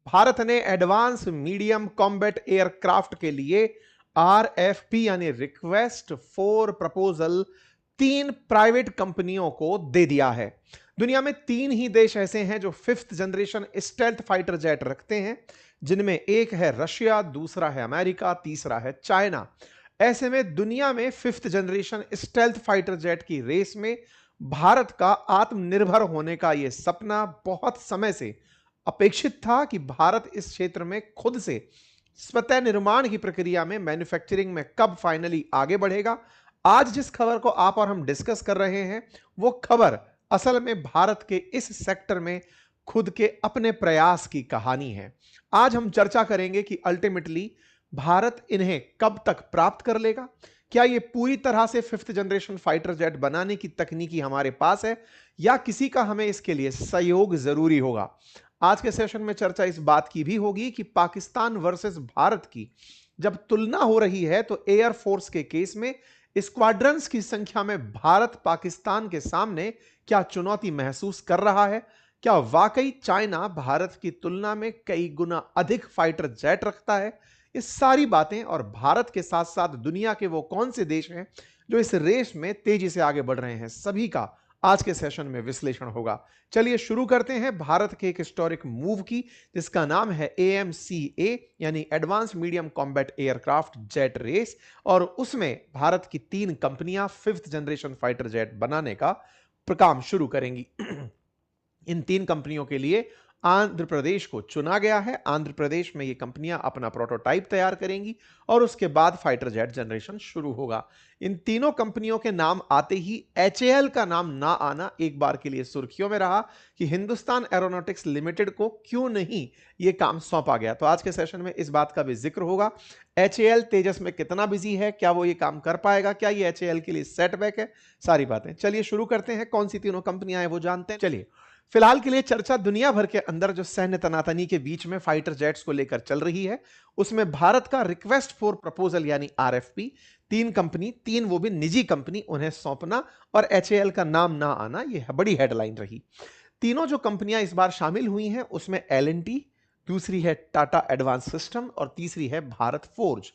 भारत ने advance medium combat aircraft के लिए आरएफपी यानी रिक्वेस्ट फॉर प्रपोजल 3 प्राइवेट कंपनियों को दे दिया है। दुनिया में 3 ही देश ऐसे हैं जो 5th generation stealth fighter jet रखते हैं, जिनमें एक है रशिया, दूसरा है अमेरिका, तीसरा है चाइना। ऐसे में दुनिया में 5th generation stealth fighter jet की रेस में भारत का आत्मनिर्भर होने का यह सपना बहुत समय से अपेक्षित था कि भारत इस क्षेत्र में खुद से स्वतः निर्माण की प्रक्रिया में मैन्युफैक्चरिंग में कब फाइनली आगे बढ़ेगा। आज जिस खबर को आप और हम डिस्कस कर रहे हैं वो खबर असल में भारत के इस सेक्टर में खुद के अपने प्रयास की कहानी है। आज हम चर्चा करेंगे कि अल्टीमेटली भारत इन्हें कब तक प्राप्त कर लेगा। क्या ये पूरी तरह से 5th जनरेशन फाइटर जेट बनाने की तकनीकी हमारे पास है या किसी का हमें इसके लिए सहयोग जरूरी होगा। आज के सेशन में चर्चा इस बात की भी होगी कि पाकिस्तान वर्सेस भारत की जब तुलना हो रही है तो एयरफोर्स के केस में स्क्वाड्रन्स की संख्या में भारत पाकिस्तान के सामने क्या चुनौती महसूस कर रहा है। क्या वाकई चाइना भारत की तुलना में कई गुना अधिक फाइटर जेट रखता है। ये सारी बातें और भारत के साथ साथ दुनिया के वो कौन से देश हैं जो इस रेस में तेजी से आगे बढ़ रहे हैं, सभी का आज के सेशन में विश्लेषण होगा। चलिए शुरू करते हैं भारत के एक हिस्टोरिक मूव की, जिसका नाम है AMCA यानी advance medium combat aircraft jet race. और उसमें भारत की 3 कंपनियां 5th जनरेशन फाइटर जेट बनाने का काम शुरू करेंगी। इन 3 कंपनियों के लिए आंध्र प्रदेश को चुना गया है। आंध्र प्रदेश में ये कंपनियां अपना प्रोटोटाइप तैयार करेंगी और उसके बाद फाइटर जेट जनरेशन शुरू होगा। इन तीनों कंपनियों के नाम आते ही HAL का नाम ना आना एक बार के लिए सुर्खियों में रहा कि हिंदुस्तान एरोनॉटिक्स लिमिटेड को क्यों नहीं ये काम सौंपा गया। तो आज के सेशन में इस बात का भी जिक्र होगा। HAL तेजस में कितना बिजी है, क्या वो ये काम कर पाएगा, क्या ये HAL के लिए सेटबैक है, सारी बातें। चलिए शुरू करते हैं। कौन सी तीनों कंपनियां हैं वो जानते हैं। चलिए फिलहाल के लिए चर्चा दुनिया भर के अंदर जो सैन्य तनातनी के बीच में फाइटर जेट्स को लेकर चल रही है उसमें भारत का रिक्वेस्ट फॉर प्रपोजल यानी RFP 3 कंपनी, 3 वो भी निजी कंपनी, उन्हें सौंपना और HAL का नाम ना आना, यह बड़ी हेडलाइन रही। तीनों जो कंपनियां इस बार शामिल हुई हैं उसमें L&T, दूसरी है टाटा एडवांस सिस्टम और तीसरी है भारत फोर्ज।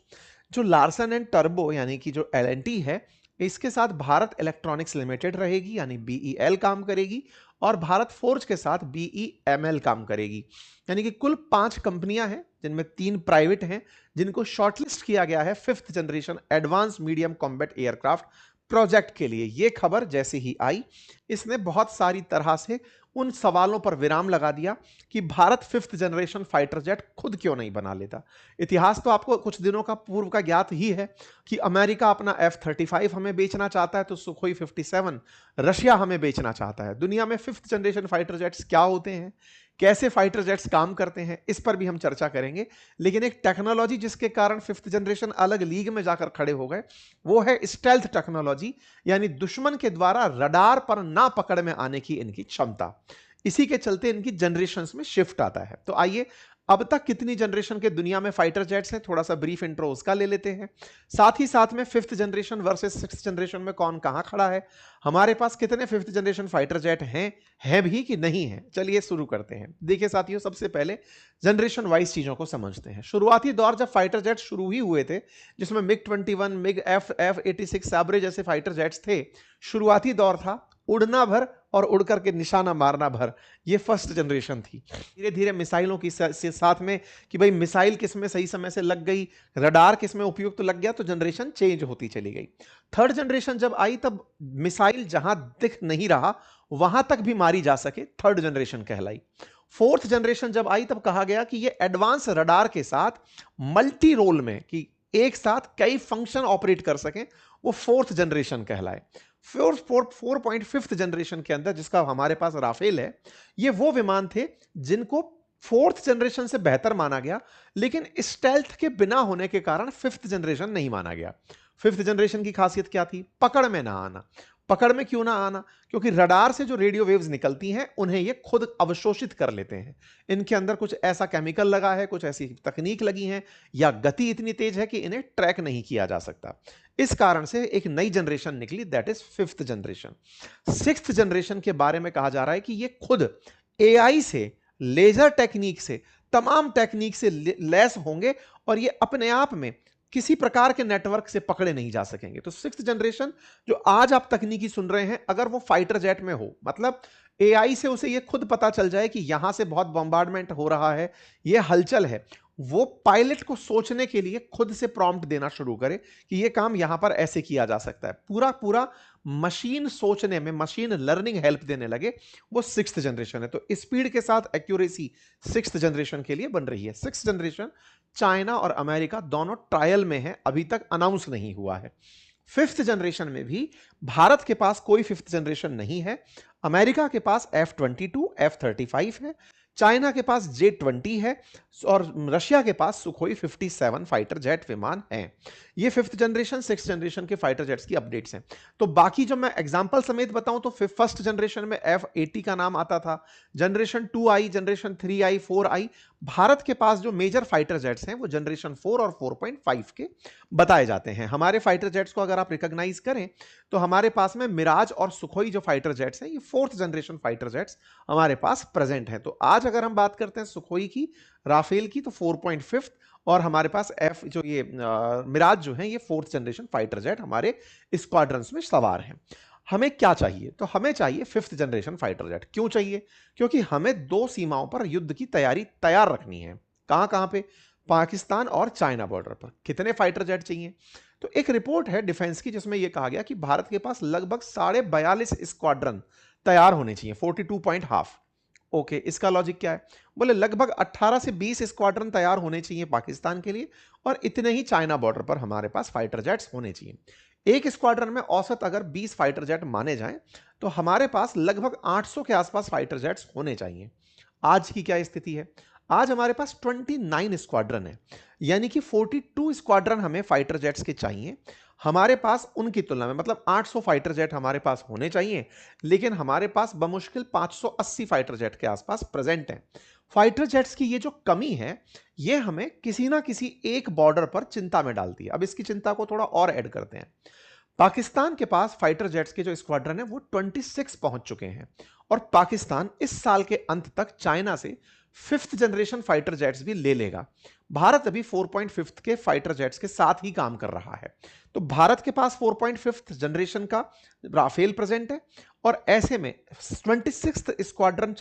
जो लार्सन एंड टर्बो यानी कि जो L&T है, इसके साथ भारत इलेक्ट्रॉनिक्स लिमिटेड रहेगी यानी BEL काम करेगी और भारत फोर्ज के साथ BEML काम करेगी। यानी कि कुल 5 कंपनियां हैं जिनमें 3 प्राइवेट हैं जिनको शॉर्टलिस्ट किया गया है 5th generation advance medium combat aircraft project के लिए। यह खबर जैसे ही आई इसने बहुत सारी तरह से उन सवालों पर विराम लगा दिया कि Bharat 5th generation fighter jet खुद क्यों नहीं बना लेता। इतिहास तो आपको कुछ दिनों का पूर्व का ज्ञात ही है कि अमेरिका अपना F-35 हमें बेचना चाहता है तो सुखोई 57 रशिया हमें बेचना चाहता है। दुनिया में 5th जनरेशन फाइटर जेट्स क्या होते हैं, कैसे फाइटर जेट्स काम करते हैं, इस पर भी हम चर्चा करेंगे। लेकिन एक टेक्नोलॉजी जिसके कारण 5th जनरेशन अलग लीग में जाकर खड़े हो गए वो है स्टेल्थ टेक्नोलॉजी, यानी दुश्मन के द्वारा रडार पर ना पकड़ में आने की इनकी क्षमता। इसी के चलते इनकी जनरेशंस में शिफ्ट आता है। तो आइए अब तक कितनी जनरेशन के दुनिया में फाइटर जेट्स हैं थोड़ा सा ब्रीफ इंट्रो उसका ले लेते हैं। साथ ही साथ में 5th generation versus 6th generation में कौन कहां खड़ा है, हमारे पास कितने 5th जनरेशन फाइटर जेट हैं भी कि नहीं है। चलिए शुरू करते हैं। देखिए साथियों, सबसे पहले जनरेशन वाइज चीजों को समझते हैं। शुरुआती दौर जब फाइटर जेट शुरू ही हुए थे जिसमें MiG-21, MiG F-86 सैब्रे जैसे फाइटर जेट्स थे, शुरुआती दौर था उड़ना भर और उड़ करके निशाना मारना भर, ये फर्स्ट जनरेशन थी। धीरे धीरे मिसाइलों की साथ में कि भाई मिसाइल किस में सही समय से लग गई, रडार किस में उपयुक्त तो लग गया, तो जनरेशन चेंज होती चली गई। 3rd जनरेशन जब आई तब मिसाइल जहां दिख नहीं रहा वहां तक भी मारी जा सके, 3rd जनरेशन कहलाई। 4th जनरेशन जब आई तब कहा गया कि ये एडवांस रडार के साथ मल्टी रोल में कि एक साथ कई फंक्शन ऑपरेट कर सकें, वो 4th जनरेशन कहलाए। 4.5th जनरेशन के अंदर जिसका हमारे पास राफेल है, ये वो विमान थे जिनको 4th जनरेशन से बेहतर माना गया, लेकिन स्टेल्थ के बिना होने के कारण 5th जनरेशन नहीं माना गया। 5th जनरेशन की खासियत क्या थी? पकड़ में ना आना। पकड़ में क्यों ना आना? क्योंकि रडार से जो रेडियो वेव्स निकलती हैं उन्हें ये खुद अवशोषित कर लेते हैं। इनके अंदर कुछ ऐसा केमिकल लगा है, कुछ ऐसी तकनीक लगी है या गति इतनी तेज है कि इन्हें ट्रैक नहीं किया जा सकता। इस कारण से एक नई जनरेशन निकली, that is 5th generation. 6th generation के बारे में कहा जा रहा है कि ये खुद AI से, लेजर टेक्निक से तमाम टेक्निक से लैस होंगे और ये अपने आप में किसी प्रकार के नेटवर्क से पकड़े नहीं जा सकेंगे। तो सिक्स्थ जनरेशन जो आज आप तकनीकी सुन रहे हैं, अगर वो फाइटर जेट में हो, मतलब एआई से उसे ये खुद पता चल जाए कि यहां से बहुत बॉम्बार्डमेंट हो रहा है, ये हलचल है, वो पायलट को सोचने के लिए खुद से प्रॉम्प्ट देना शुरू करे कि ये काम यहां पर ऐसे किया जा सकता है, पूरा पूरा मशीन सोचने में, मशीन लर्निंग हेल्प देने लगे, वो सिक्स्थ जनरेशन है। तो स्पीड के साथ एक्यूरेसी सिक्स्थ जनरेशन के लिए बन रही है। सिक्स्थ जनरेशन चाइना और अमेरिका दोनों ट्रायल में है, अभी तक अनाउंस नहीं हुआ है। फिफ्थ जनरेशन में भी भारत के पास कोई फिफ्थ जनरेशन नहीं है। अमेरिका के पास F-22, F-35 है, चाइना के पास J-20 है और रशिया के पास सुखोई 57 फाइटर जेट विमान हैं। ये फिफ्थ जनरेशन, सिक्स जनरेशन के फाइटर जेट्स की अपडेट्स हैं। तो बाकी जो मैं एग्जांपल समेत बताऊं तो फर्स्ट जनरेशन में F-80 का नाम आता था, जनरेशन 2 आई, जनरेशन 3 आई, 4 आई। भारत के पास जो मेजर फाइटर जेट्स हैं वो जनरेशन 4 और 4.5 के बताए जाते हैं। हमारे फाइटर जेट्स को अगर आप रिकॉग्नाइज करें तो हमारे पास में मिराज और सुखोई जो फाइटर जेट्स हैं, ये फोर्थ जनरेशन फाइटर जेट्स हमारे पास प्रेजेंट हैं। तो आज अगर हम बात करते हैं सुखोई की, राफेल की, तो 4.5 और हमारे पास एफ जो ये मिराज जो है, ये फोर्थ जनरेशन फाइटर जेट हमारे स्क्वाड्रंस में सवार हैं। हमें क्या चाहिए? तो हमें चाहिए फिफ्थ जनरेशन फाइटर जेट। क्यों चाहिए? क्योंकि हमें दो सीमाओं पर युद्ध की तैयारी तैयार रखनी है। कहां कहां पे? पाकिस्तान और चाइना बॉर्डर पर। कितने फाइटर जेट चाहिए? तो एक रिपोर्ट है डिफेंस की जिसमें यह कहा गया कि भारत के पास लगभग 42.5 स्क्वाड्रन तैयार होने चाहिए, 42.5। ओके, इसका लॉजिक क्या है? बोले लगभग 18 से 20 स्क्वाड्रन तैयार होने चाहिए पाकिस्तान के लिए और इतने ही चाइना बॉर्डर पर हमारे पास फाइटर जेट्स होने चाहिए। एक स्क्वाड्रन में औसत अगर 20 फाइटर जेट माने जाएं तो हमारे पास लगभग 800 के आसपास फाइटर जेट्स होने चाहिए। आज की क्या स्थिति है? आज हमारे पास 29 स्क्वाड्रन है, यानी कि 42 स्क्वाड्रन हमें फाइटर जेट्स के चाहिए। हमारे पास उनकी तुलना में, मतलब 800 फाइटर जेट हमारे पास होने चाहिए, लेकिन हमारे पास बमुश्किल 580 फाइटर जेट के आसपास प्रेजेंट हैं। फाइटर जेट्स की ये जो कमी है, ये हमें किसी ना किसी एक बॉर्डर पर चिंता में डालती है। अब इसकी चिंता को थोड़ा और ऐड करते हैं। पाकिस्तान के पास फाइटर जेट्स के जो स्क्वाड्रन है वो 26 पहुंच चुके हैं और पाकिस्तान इस साल के अंत तक चाइना से फिफ्थ जनरेशन फाइटर जेट्स भी ले लेगा। भारत अभी 4.5 के फाइटर जेट्स के साथ ही काम कर रहा है। तो भारत के पास 4.5 जनरेशन का राफेल प्रेजेंट है और ऐसे में 26th स्क्वाड्रन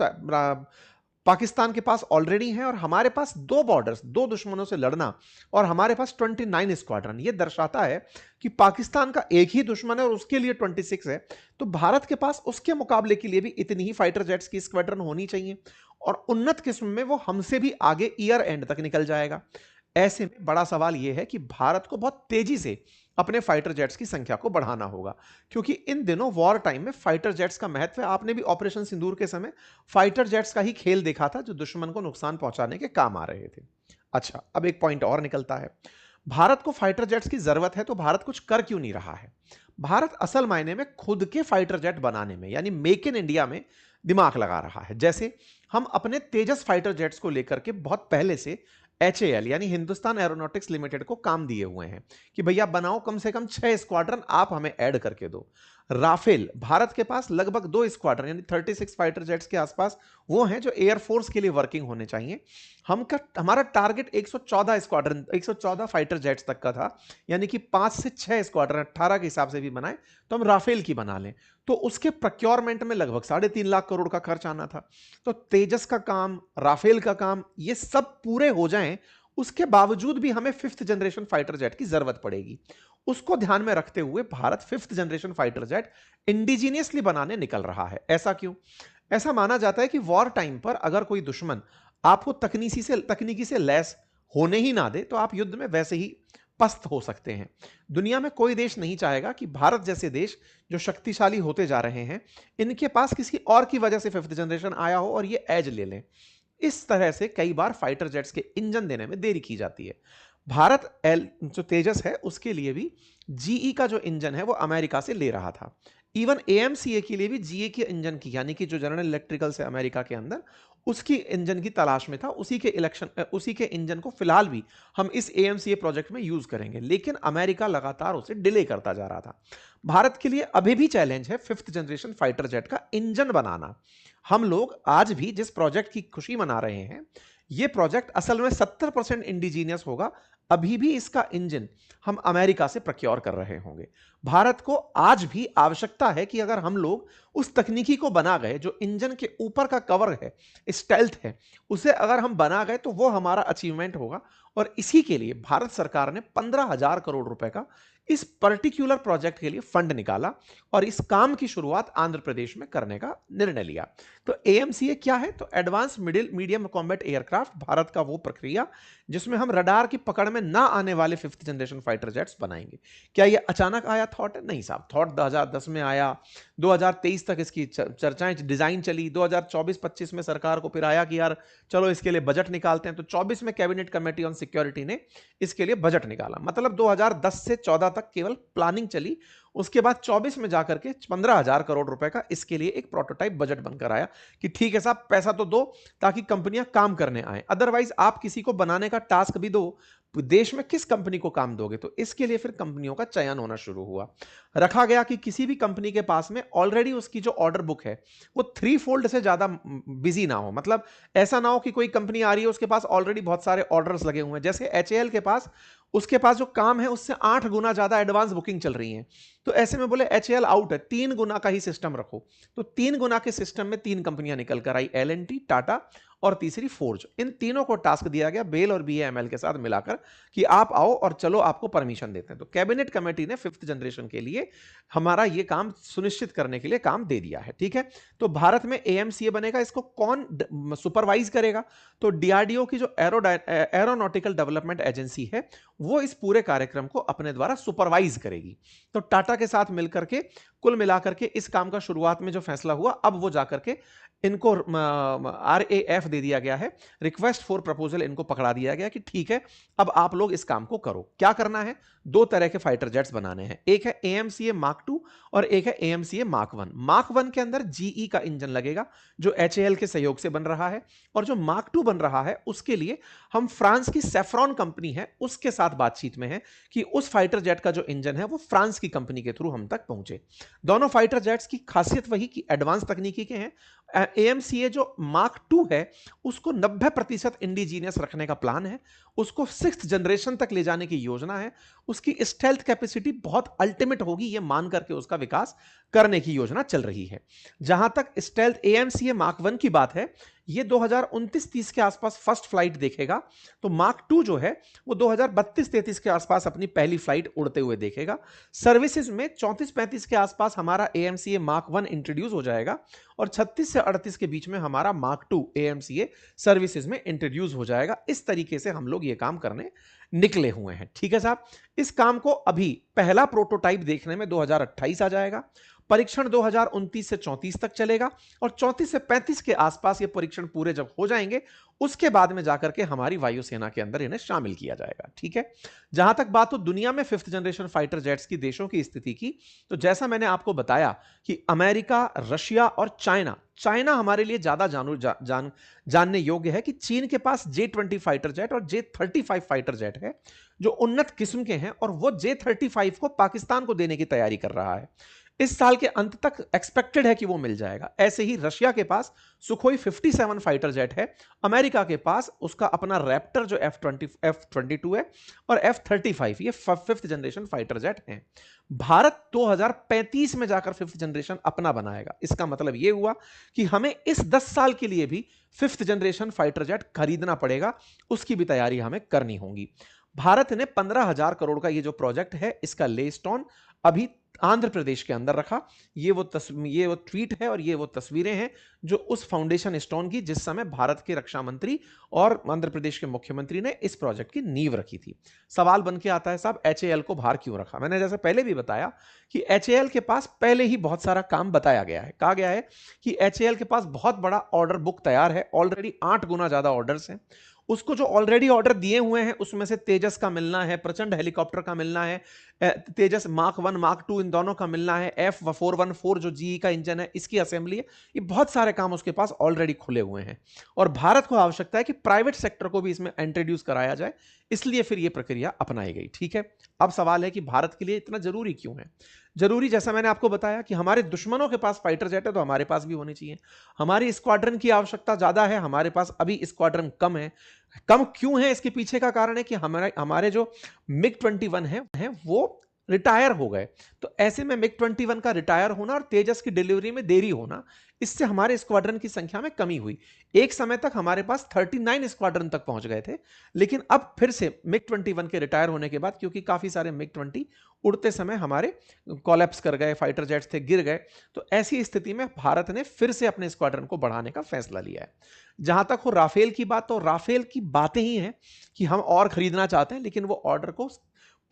पाकिस्तान के पास ऑलरेडी है और हमारे पास दो बॉर्डर्स, दो दुश्मनों से लड़ना और हमारे पास 29 स्क्वाड्रन। ये दर्शाता है कि पाकिस्तान का एक ही दुश्मन है और उसके लिए 26 है। तो भारत के पास उसके मुकाबले के लिए भी इतनी ही फाइटर जेट्स की स्क्वाड्रन होनी चाहिए और उन्नत किस्म में वो हमसे भी आगे ईयर एंड तक निकल जाएगा। ऐसे में बड़ा सवाल यह है कि भारत को बहुत तेजी से अपने फाइटर जेट्स की संख्या को बढ़ाना होगा, क्योंकि इन दिनों वॉर टाइम में फाइटर जेट्स का महत्व है। आपने भी ऑपरेशन सिंदूर के समय फाइटर जेट्स का ही खेल देखा था जो दुश्मन को नुकसान पहुंचाने के काम आ रहे थे। अच्छा, अब एक पॉइंट और निकलता है। भारत को फाइटर जेट्स की जरूरत है तो भारत कुछ कर क्यों नहीं रहा है? भारत असल मायने में खुद के फाइटर जेट बनाने में, यानी मेक इन इंडिया में दिमाग लगा रहा है। जैसे हम अपने तेजस फाइटर जेट्स को लेकर के बहुत पहले से HAL यानी हिंदुस्तान एरोनॉटिक्स लिमिटेड को काम दिए हुए हैं कि भैया बनाओ कम से कम 6 स्क्वाड्रन, आप हमें ऐड करके दो। राफेल, भारत के पास लगभग 2 स्क्वाड्रन यानी 36 फाइटर जेट्स के आसपास वो हैं जो एयरफोर्स के लिए वर्किंग होने चाहिए। हमारा टारगेट 114 स्क्वाड्रन, 114 फाइटर जेट्स तक का था, यानी कि 5 से 6 स्क्वाड्रन 18 के हिसाब से भी बनाए तो हम राफेल की बना लें। तो उसके प्रोक्योरमेंट में लगभग 3.5 लाख करोड़ का खर्च आना था। तो तेजस का काम, राफेल का काम, ये सब पूरे हो जाएं, उसके बावजूद भी हमें फिफ्थ जनरेशन फाइटर जेट की जरूरत पड़ेगी। उसको ध्यान में रखते हुए Bharat fifth generation fighter jet indigenously बनाने निकल रहा है। ऐसा क्यों? ऐसा माना जाता है कि वॉर टाइम पर अगर कोई दुश्मन आपको तकनीकी से लैस होने ही ना दे तो आप युद्ध में वैसे ही पस्त हो सकते हैं। दुनिया में कोई देश नहीं चाहेगा कि भारत जैसे देश जो शक्तिशाली होते जा रहे हैं, इनके पास किसी और की वजह से फिफ्थ जनरेशन आया हो और ये एज ले लें। इस तरह से कई बार फाइटर जेट्स के इंजन देने में देरी की जाती है। भारत जो तेजस है उसके लिए भी GE का जो इंजन है वो अमेरिका से ले रहा था। इवन AMCA के लिए भी GE के इंजन की, यानी कि जो जनरल इलेक्ट्रिकल से अमेरिका के अंदर, उसकी इंजन की तलाश में था। उसी के इंजन को फिलहाल भी हम इस AMCA प्रोजेक्ट में यूज करेंगे, लेकिन अमेरिका लगातार उसे डिले करता जा रहा था। भारत के लिए अभी भी चैलेंज है फिफ्थ जनरेशन फाइटर जेट का इंजन बनाना। हम लोग आज भी जिस प्रोजेक्ट की खुशी मना रहे हैं, ये प्रोजेक्ट असल में 70% इंडिजीनियस होगा। अभी भी इसका इंजन हम अमेरिका से प्रोक्योर कर रहे होंगे। भारत को आज भी आवश्यकता है कि अगर हम लोग उस तकनीकी को बना गए, जो इंजन के ऊपर का कवर है, स्टेल्थ है, उसे अगर हम बना गए तो वो हमारा अचीवमेंट होगा। और इसी के लिए भारत सरकार ने 15,000 करोड़ रुपए का इस पर्टिकुलर प्रोजेक्ट के लिए फंड निकाला और इस काम की शुरुआत आंध्र प्रदेश में करने का निर्णय लिया। तो एएमसीए क्या है? तो advance medium combat aircraft, Bharat का वो प्रक्रिया जिसमें हम रडार की पकड़ में ना आने वाले 5th जनरेशन फाइटर जेट्स बनाएंगे। क्या ये अचानक आया थॉट? नहीं साहब, थॉट 2010 में आया, 2023 तक इसकी चर्चाएं, डिजाइन चली, 2024-25 में सरकार को फिर आया कि यार चलो इसके लिए बजट निकालते हैं। तो 24 में कैबिनेट कमेटी ऑन सिक्योरिटी ने इसके लिए बजट निकाला। मतलब 2010 से 14 तक केवल प्लानिंग चली। उसके बाद 24 में जाकर के 15,000 करोड़ रुपए का इसके लिए एक प्रोटोटाइप बजट बनकर आया कि ठीक है साहब, पैसा तो दो ताकि कंपनियां काम करने आए, अदरवाइज आप किसी को बनाने का टास्क भी दो, देश में किस कंपनी को काम दोगे? तो इसके लिए फिर कंपनियों का चयन होना शुरू हुआ। रखा गया कि किसी भी कंपनी के पास में ऑलरेडी उसकी जो ऑर्डर बुक है वो 3 फोल्ड से ज्यादा बिजी ना हो। मतलब ऐसा ना हो कि कोई कंपनी आ रही है, उसके पास ऑलरेडी बहुत सारे ऑर्डर्स लगे हुए हैं, जैसे एचएएल के पास, उसके पास जो काम है उससे 8 गुना ज्यादा एडवांस बुकिंग चल रही है। तो ऐसे में बोले एचएएल आउट है, 3 गुना का ही सिस्टम रखो। तो 3 गुना के सिस्टम में 3 कंपनियां निकल कर आई, एल&टी, टाटा और तीसरी फोर्ज। इन तीनों को टास्क दिया गया बेल और बीएएमएल के साथ मिलाकर कि आप आओ और चलो आपको परमिशन देते हैं। तो कैबिनेट कमेटी ने 5th जनरेशन के लिए हमारा ये काम सुनिश्चित करने के लिए काम दे दिया है। ठीक है, तो भारत में एएमसीए बनेगा। इसको कौन सुपरवाइज करेगा? तो डीआरडीओ की जो एरोनॉटिकल डेवलपमेंट एजेंसी है वो इस पूरे कार्यक्रम को अपने द्वारा सुपरवाइज करेगी। तो टाटा के साथ मिलकर के कुल मिलाकर के इस काम का शुरुआत में जो फैसला हुआ, अब वो जाकर के इनको RAF दे दिया गया है, रिक्वेस्ट फॉर प्रपोजल इनको पकड़ा दिया गया कि ठीक है अब आप लोग इस काम को करो। क्या करना है? 2 तरह के फाइटर जेट्स बनाने हैं, एक है AMCA Mark 2 और एक है AMCA Mark 1। Mark 1 के अंदर GE का इंजन लगेगा जो HAL के सहयोग से बन रहा है, और जो Mark 2 बन रहा है उसके लिए हम फ्रांस की सेफ्रॉन कंपनी है उसके साथ बातचीत में है कि उस फाइटर जेट का जो इंजन है वो फ्रांस की कंपनी के थ्रू हम तक पहुंचे। दोनों फाइटर जेट्स की खासियत वही कि एडवांस तकनीकी के हैं। AMCA जो Mark 2 है उसको 90% इंडिजीनियस रखने का प्लान है, उसको 6th जनरेशन तक ले जाने की योजना है, उसकी स्टेल्थ कैपेसिटी बहुत अल्टीमेट होगी ये मान करके उसका विकास करने की योजना चल रही है। जहां तक स्टेल्थ AMCA Mark 1 की बात है, ये 2029-30 के आसपास फर्स्ट फ्लाइट देखेगा। तो Mark 2 जो है वो 2032-33 के आसपास अपनी पहली फ्लाइट उड़ते हुए देखेगा। सर्विसेज में 34-35 के आसपास हमारा AMCA Mark 1 इंट्रोड्यूस हो जाएगा और 36 से 38 के बीच में हमारा Mark 2 AMCA सर्विसेज में इंट्रोड्यूस हो जाएगा। इस तरीके से हम लोग ये काम करने निकले हुए हैं। ठीक है साहब, इस काम को अभी पहला प्रोटोटाइप देखने में 2028 आ जाएगा, परीक्षण 2029 से 34 तक चलेगा और 34 से 35 के आसपास ये परीक्षण पूरे जब हो जाएंगे उसके बाद में जाकर के हमारी वायुसेना के अंदर इन्हें शामिल किया जाएगा। ठीक है, जहां तक बात हो दुनिया में 5th जनरेशन फाइटर जेट्स की देशों की स्थिति की, तो जैसा मैंने आपको बताया कि अमेरिका, रशिया और चाइना हमारे लिए ज्यादा जानने योग्य है कि चीन के पास J-20 फाइटर जेट और J-35 फाइटर जेट है जो उन्नत किस्म के हैं, और वो J-35 को पाकिस्तान को देने की तैयारी कर रहा है। इस साल के अंत तक एक्सपेक्टेड है कि वो मिल जाएगा। ऐसे ही रशिया के पास सुखोई 57 फाइटर जेट है, अमेरिका के पास उसका अपना रैप्टर जो F-22 है और F-35, ये 5th जनरेशन फाइटर जेट हैं। भारत 2035 में जाकर 5th जनरेशन अपना बनाएगा। इसका मतलब यह हुआ कि हमें इस 10 साल के लिए भी 5th जनरेशन फाइटर जेट खरीदना पड़ेगा, उसकी भी तैयारी हमें करनी होगी। भारत ने 15,000 करोड़ का ये जो प्रोजेक्ट है इसका ले स्टोन अभी आंध्र प्रदेश के अंदर रखा। ये वो ट्वीट है और ये वो तस्वीरें हैं जो उस फाउंडेशन स्टोन की जिस समय भारत के रक्षा मंत्री और आंध्र प्रदेश के मुख्यमंत्री ने इस प्रोजेक्ट की नींव रखी थी। सवाल बन के आता है साहब HAL को बाहर क्यों रखा? मैंने जैसे पहले भी बताया कि HAL के पास पहले ही बहुत सारा काम बताया गया है। कहा गया है कि HAL के पास बहुत बड़ा ऑर्डर बुक तैयार है, ऑलरेडी 8 गुना ज्यादा ऑर्डर्स हैं। उसको जो ऑलरेडी ऑर्डर दिए हुए हैं उसमें से तेजस का मिलना है, प्रचंड हेलीकॉप्टर का मिलना है, तेजस Mark 1 Mark 2 इन दोनों का मिलना है, F414 जो GE का इंजन है इसकी असेंबली है। ये बहुत सारे काम उसके पास ऑलरेडी खुले हुए हैं और भारत को आवश्यकता है कि प्राइवेट सेक्टर को भी इसमें इंट्रोड्यूस कराया जाए, इसलिए फिर ये प्रक्रिया अपनाई गई। ठीक है, अब सवाल है कि भारत के लिए इतना जरूरी क्यों है? जरूरी, जैसा मैंने आपको बताया कि हमारे दुश्मनों के पास फाइटर जेट है तो हमारे पास भी होने चाहिए। हमारी स्क्वाड्रन की आवश्यकता ज्यादा है, हमारे पास अभी स्क्वाड्रन कम है। कम क्यों है, इसके पीछे का कारण है कि हमारे हमारे जो मिग 21 है वो रिटायर हो गए। तो ऐसे में मिग 21 का रिटायर होना और तेजस की डिलीवरी में देरी होना, इससे हमारे स्क्वाड्रन की संख्या में कमी हुई। एक समय तक हमारे पास 39 स्क्वाड्रन तक पहुंच गए थे, लेकिन अब फिर से मिग 21 के रिटायर होने के बाद, क्योंकि काफी सारे मिग 20 उड़ते समय हमारे कोलैप्स कर गए, फाइटर जेट्स थे गिर गए, तो ऐसी स्थिति में भारत ने फिर से अपने स्क्वाड्रन को बढ़ाने का फैसला लिया है। जहां तक हो राफेल की बात, तो राफेल की बातें ही हैं कि हम और खरीदना चाहते हैं, लेकिन वो ऑर्डर को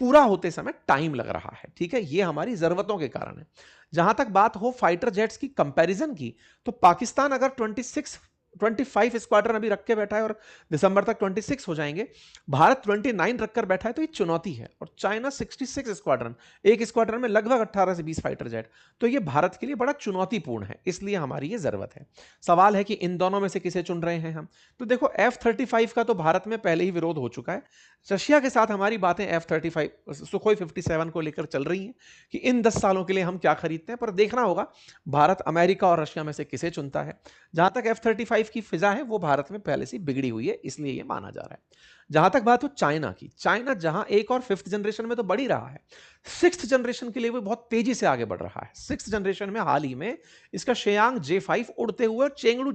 पूरा होते समय टाइम लग रहा है। ठीक है, ये हमारी जरूरतों के कारण है। जहां तक बात हो फाइटर जेट्स की कंपैरिजन की, तो पाकिस्तान अगर 25 स्क्वाड्रन अभी रख के बैठा है और दिसंबर तक 26 हो जाएंगे, भारत 29 रखकर बैठा है, तो ये चुनौती है। और चाइना 66 स्क्वाड्रन, एक स्क्वाड्रन में लगभग 18 से 20 फाइटर जेट, तो ये भारत के लिए बड़ा चुनौतीपूर्ण है, इसलिए हमारी ये जरूरत है। सवाल है कि इन दोनों में से किसे चुन रहे हैं हम। तो देखो F-35 का तो भारत में पहले ही विरोध हो चुका है। रशिया के साथ हमारी बातें F-35 सुखोई 57 को लेकर चल रही हैं कि इन 10 सालों के लिए हम क्या खरीदते हैं, पर देखना होगा भारत अमेरिका और रशिया में से किसे चुनता है। जहां तक F-35 की फिजा है वो भारत में पहले से बिगड़ी हुई है, इसलिए ये माना जा रहा है। जहां तक बात हो चाइना की, चाइना जहां एक और 5th जनरेशन में तो बढ़ ही रहा है, 6th जनरेशन के लिए वो बहुत तेजी से आगे बढ़ रहा है। 6th जनरेशन में हाल ही में इसका शेयांग J5 उड़ते हुए और चेंगडू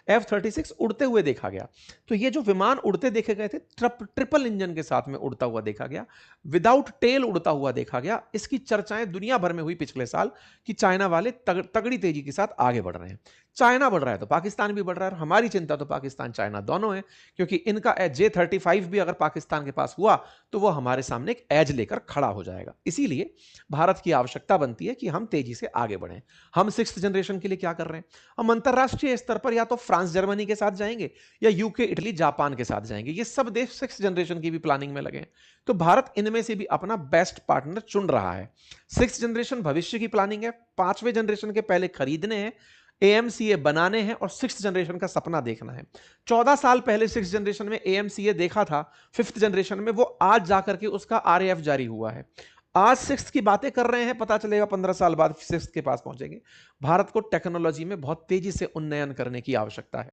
F-36 उड़ते हुए देखा गया। तो ये जो विमान उड़ते देखे गए थे, ट्रिपल इंजन के साथ में उड़ता हुआ देखा गया, विदाउट टेल उड़ता हुआ देखा गया। इसकी चर्चाएं दुनिया भर में हुई पिछले साल कि चाइना वाले तगड़ी तेजी के साथ आगे बढ़ रहे हैं। चाइना बढ़ रहा है तो पाकिस्तान भी बढ़ रहा है, और हमारी चिंता तो पाकिस्तान चाइना दोनों है, क्योंकि इनका J-35 भी अगर पाकिस्तान के पास हुआ तो वो हमारे सामने एक एज लेकर खड़ा हो जाएगा। इसीलिए भारत की आवश्यकता बनती है कि हम तेजी से आगे बढ़ें। हम 6th जनरेशन के लिए क्या कर रहे हैं, हम अंतरराष्ट्रीय स्तर पर या तो फ्रांस जर्मनी के साथ जाएंगे या यूके इटली जापान के साथ जाएंगे। ये सब देश 6th जनरेशन की भी प्लानिंग में लगे हैं, तो भारत इनमें से भी अपना बेस्ट पार्टनर चुन रहा है। 6th जनरेशन भविष्य की प्लानिंग है, 5वें जनरेशन के पहले खरीदने हैं, AMCA बनाने हैं और 6th जनरेशन का सपना देखना है। 14 साल पहले 6th जनरेशन में AMCA देखा था, 5th जनरेशन में वो आज जाकर के उसका RAF जारी हुआ है। आज 6th की बातें कर रहे हैं, पता चलेगा 15 साल बाद 6th के पास पहुंचेंगे। भारत को टेक्नोलॉजी में बहुत तेजी से उन्नयन करने की आवश्यकता है।